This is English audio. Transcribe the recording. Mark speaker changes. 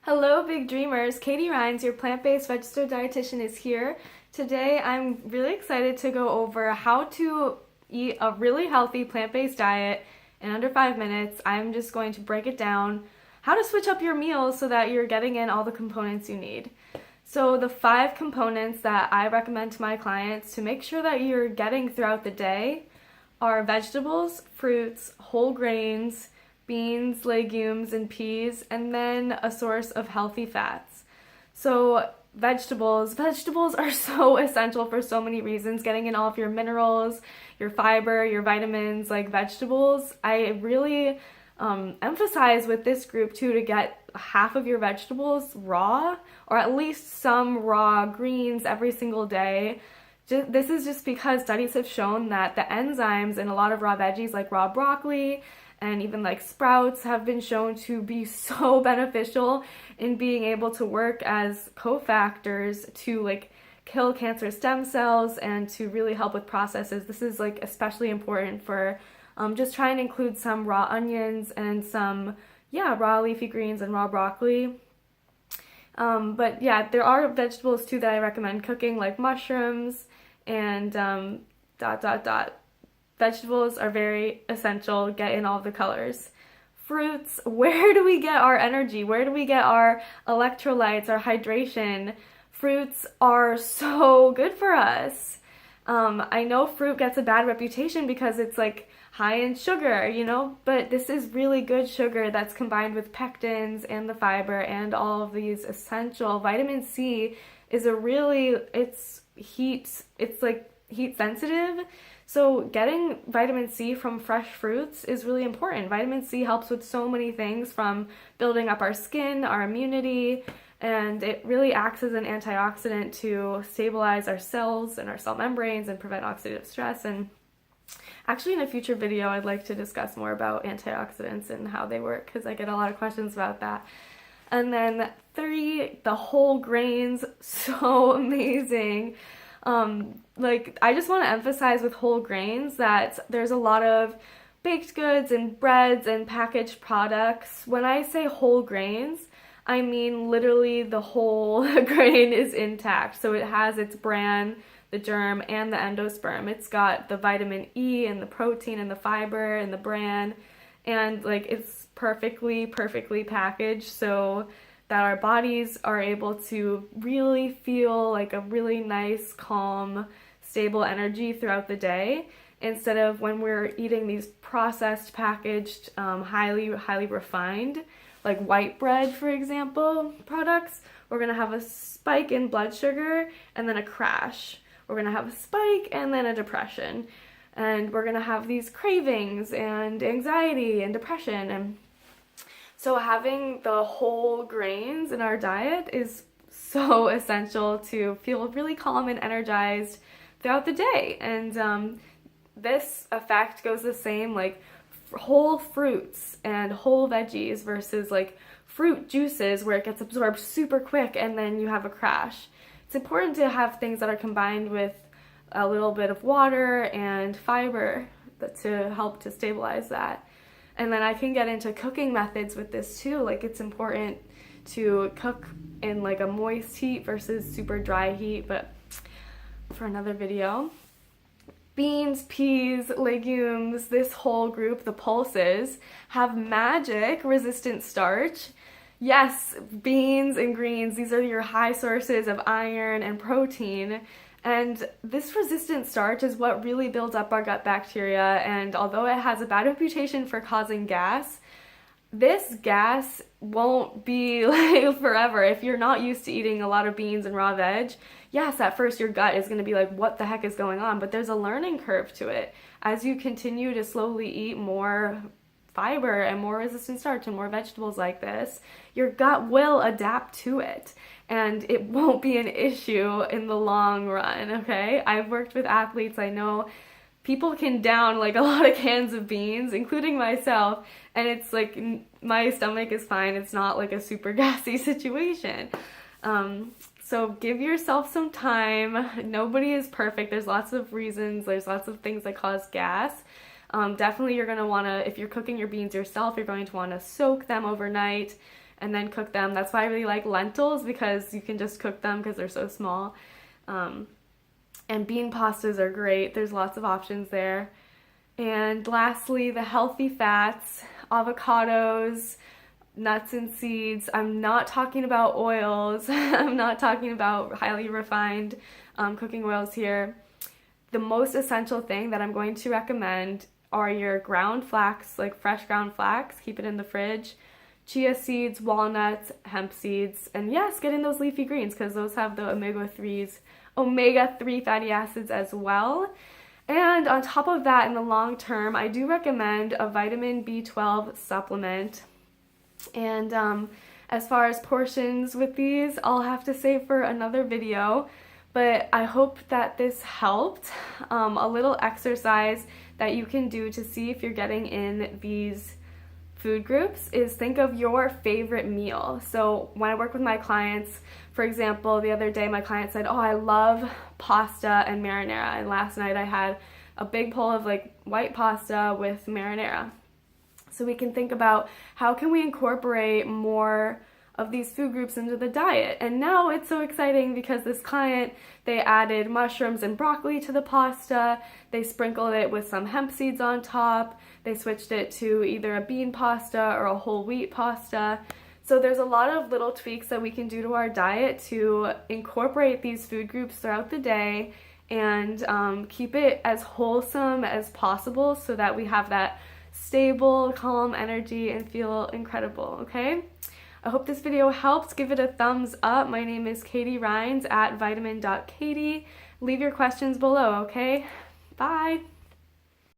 Speaker 1: Hello, big dreamers. Katie Rhines, your plant-based vegetable dietitian, is here. Today, I'm really excited to go over how to eat a really healthy plant-based diet in under 5 minutes. I'm just going to break it down, how to switch up your meals so that you're getting in all the components you need. So the 5 components that I recommend to my clients to make sure that you're getting throughout the day are vegetables, fruits, whole grains, beans, legumes, and peas, and then a source of healthy fats. So vegetables are so essential for so many reasons, getting in all of your minerals, your fiber, your vitamins. Like vegetables, I really emphasize with this group too to get half of your vegetables raw, or at least some raw greens every single day. This is just because studies have shown that the enzymes in a lot of raw veggies like raw broccoli and even like sprouts have been shown to be so beneficial in being able to work as cofactors to like kill cancer stem cells and to really help with processes. This is like especially important for just trying to include some raw onions and some raw leafy greens and raw broccoli. But yeah, there are vegetables too that I recommend cooking, like mushrooms and Vegetables are very essential. Get in all the colors. Fruits, where do we get our energy? Where do we get our electrolytes, our hydration? Fruits are so good for us. I know fruit gets a bad reputation because it's like high in sugar, but this is really good sugar that's combined with pectins and the fiber and all of these essential. Vitamin C is it's like heat sensitive. So getting vitamin C from fresh fruits is really important. Vitamin C helps with so many things, from building up our skin, our immunity, and it really acts as an antioxidant to stabilize our cells and our cell membranes and prevent oxidative stress. And actually in a future video, I'd like to discuss more about antioxidants and how they work, because I get a lot of questions about that. And then 3, the whole grains, so amazing. I just want to emphasize with whole grains that there's a lot of baked goods and breads and packaged products. When I say whole grains, I mean literally the whole grain is intact. So it has its bran, the germ, and the endosperm. It's got the vitamin E and the protein and the fiber and the bran, and it's perfectly packaged so that our bodies are able to really feel like a really nice, calm, stable energy throughout the day, instead of when we're eating these processed, packaged, highly refined, like white bread, for example, products. We're gonna have a spike in blood sugar and then a crash. We're gonna have a spike and then a depression. And we're gonna have these cravings and anxiety and depression. And so having the whole grains in our diet is so essential to feel really calm and energized throughout the day. And this effect goes the same like whole fruits and whole veggies versus like fruit juices where it gets absorbed super quick and then you have a crash. It's important to have things that are combined with a little bit of water and fiber to help to stabilize that. And then I can get into cooking methods with this too. Like it's important to cook in like a moist heat versus super dry heat, but for another video. Beans, peas, legumes, this whole group, the pulses, have magic resistant starch. Yes, beans and greens, these are your high sources of iron and protein. And this resistant starch is what really builds up our gut bacteria, and although it has a bad reputation for causing gas, this gas won't be like forever. If you're not used to eating a lot of beans and raw veg, yes, at first your gut is going to be like, what the heck is going on? But there's a learning curve to it. As you continue to slowly eat more fiber and more resistant starch and more vegetables like this, your gut will adapt to it. And it won't be an issue in the long run, okay? I've worked with athletes. I know people can down like a lot of cans of beans, including myself, and it's like my stomach is fine. It's not like a super gassy situation. So give yourself some time. Nobody is perfect. There's lots of reasons. There's lots of things that cause gas. Definitely you're going to want to, if you're cooking your beans yourself, you're going to want to soak them overnight and then cook them. That's why I really like lentils, because you can just cook them because they're so small. And bean pastas are great. There's lots of options there. And lastly, the healthy fats, avocados, nuts and seeds. I'm not talking about oils. I'm not talking about highly refined cooking oils here. The most essential thing that I'm going to recommend are your ground flax, like fresh ground flax. Keep it in the fridge. Chia seeds, walnuts, hemp seeds, and yes, get in those leafy greens because those have the omega-3 fatty acids as well. And on top of that, in the long term, I do recommend a vitamin B12 supplement. And as far as portions with these, I'll have to save for another video, but I hope that this helped. A little exercise that you can do to see if you're getting in these food groups is think of your favorite meal. So when I work with my clients, for example, the other day my client said, oh, I love pasta and marinara, and last night I had a big bowl of like white pasta with marinara. So we can think about how can we incorporate more of these food groups into the diet. And now it's so exciting because this client, they added mushrooms and broccoli to the pasta, they sprinkled it with some hemp seeds on top, they switched it to either a bean pasta or a whole wheat pasta. So there's a lot of little tweaks that we can do to our diet to incorporate these food groups throughout the day and keep it as wholesome as possible so that we have that stable, calm energy and feel incredible, okay? I hope this video helped. Give it a thumbs up. My name is Katie Rines at vitamin.katie. Leave your questions below, okay? Bye!